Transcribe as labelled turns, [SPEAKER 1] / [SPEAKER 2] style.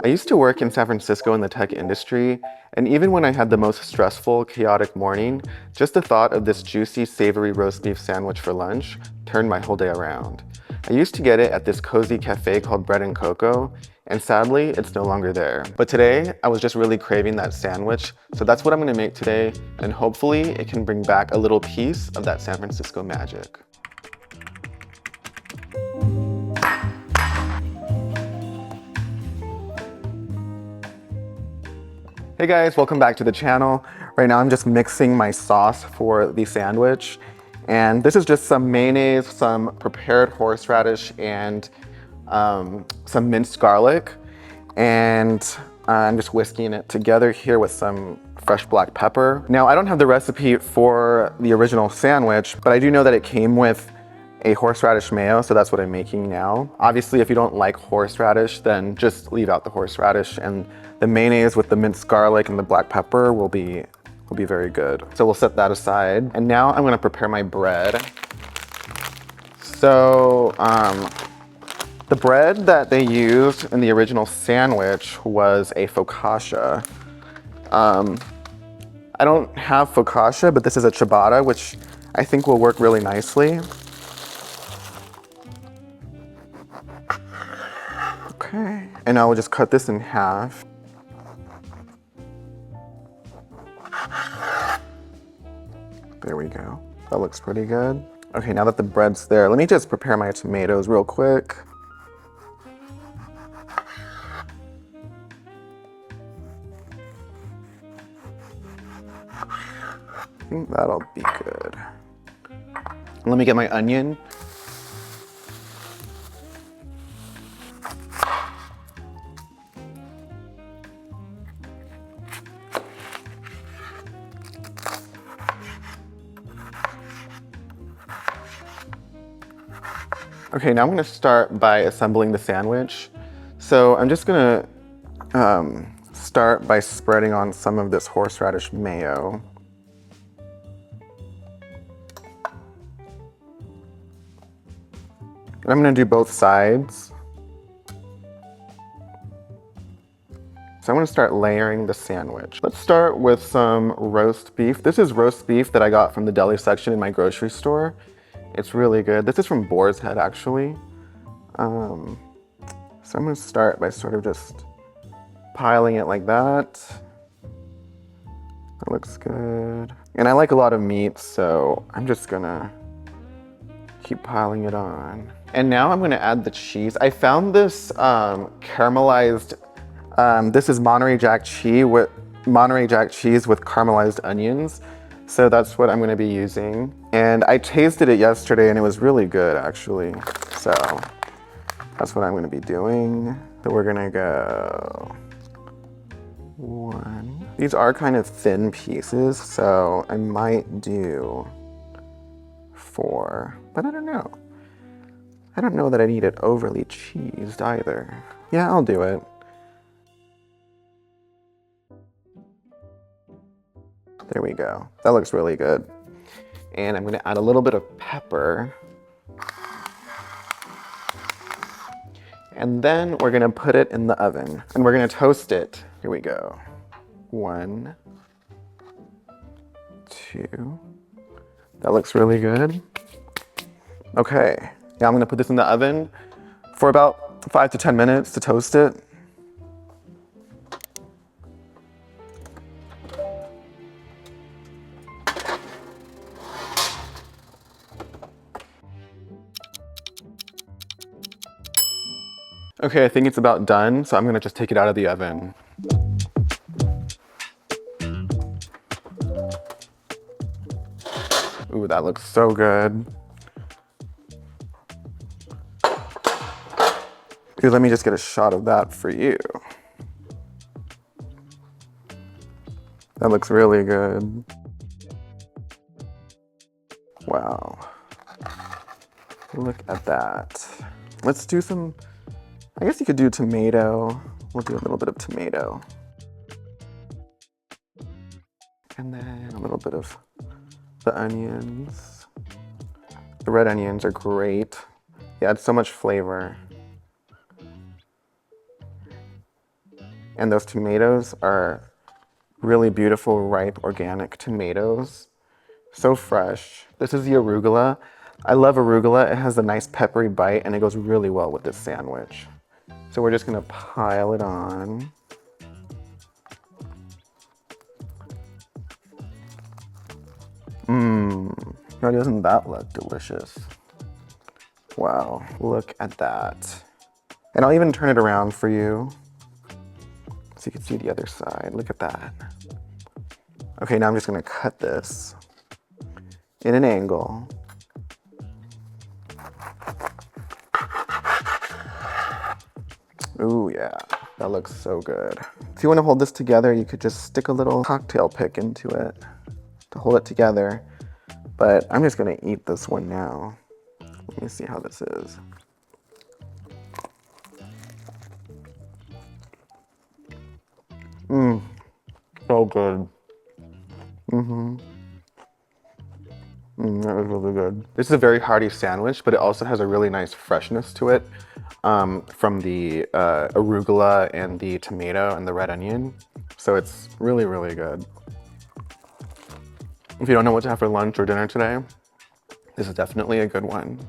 [SPEAKER 1] I used to work in San Francisco in the tech industry, and even when I had the most stressful, chaotic morning, just the thought of this juicy, savory roast beef sandwich for lunch turned my whole day around. I used to get it at this cozy cafe called Bread and Cocoa, and sadly, it's no longer there. But today, I was just really craving that sandwich, so that's what I'm gonna make today, and hopefully it can bring back a little piece of that San Francisco magic. Hey guys, welcome back to the channel. Right now I'm just mixing my sauce for the sandwich. And this is just some mayonnaise, some prepared horseradish, and some minced garlic. And I'm just whisking it together here with some fresh black pepper. Now I don't have the recipe for the original sandwich, but I do know that it came with a horseradish mayo, so that's what I'm making now. Obviously, if you don't like horseradish, then just leave out the horseradish, and the mayonnaise with the minced garlic and the black pepper will be very good. So we'll set that aside. And now I'm gonna prepare my bread. So the bread that they used in the original sandwich was a focaccia. I don't have focaccia, but this is a ciabatta, which I think will work really nicely. Okay, and I will just cut this in half. There we go. That looks pretty good. Okay, now that the bread's there, let me just prepare my tomatoes real quick. I think that'll be good. Let me get my onion. Okay, now I'm gonna start by assembling the sandwich. So I'm just gonna start by spreading on some of this horseradish mayo. And I'm gonna do both sides. So I'm gonna start layering the sandwich. Let's start with some roast beef. This is roast beef that I got from the deli section in my grocery store. It's really good. This is from Boar's Head, actually. So I'm gonna start by sort of just piling it like that. That looks good. And I like a lot of meat, so I'm just gonna keep piling it on. And now I'm gonna add the cheese. I found this caramelized, this is Monterey Jack cheese with caramelized onions. So that's what I'm gonna be using. And I tasted it yesterday and it was really good, actually. So that's what I'm gonna be doing. So we're gonna go 1. These are kind of thin pieces, so I might do 4, but I don't know. I don't know that I need it overly cheesed either. Yeah, I'll do it. There we go. That looks really good. And I'm gonna add a little bit of pepper. And then we're gonna put it in the oven and we're gonna toast it. Here we go. 1, 2. That looks really good. Okay, now I'm gonna put this in the oven for about 5 to 10 minutes to toast it. Okay, I think it's about done, so I'm gonna just take it out of the oven. Ooh, that looks so good. Ooh, let me just get a shot of that for you. That looks really good. Wow. Look at that. Let's do some, I guess you could do tomato. We'll do a little bit of tomato. And then a little bit of the onions. The red onions are great. They add so much flavor. And those tomatoes are really beautiful, ripe, organic tomatoes. So fresh. This is the arugula. I love arugula. It has a nice peppery bite and it goes really well with this sandwich. So we're just gonna pile it on. Now doesn't that look delicious? Wow, look at that. And I'll even turn it around for you so you can see the other side. Look at that. Okay, now I'm just gonna cut this in an angle. Ooh, yeah, that looks so good. If you wanna hold this together, you could just stick a little cocktail pick into it to hold it together. But I'm just gonna eat this one now. Let me see how this is. So good. That was really good. This is a very hearty sandwich, but it also has a really nice freshness to it from the arugula and the tomato and the red onion. So it's really, really good. If you don't know what to have for lunch or dinner today, this is definitely a good one.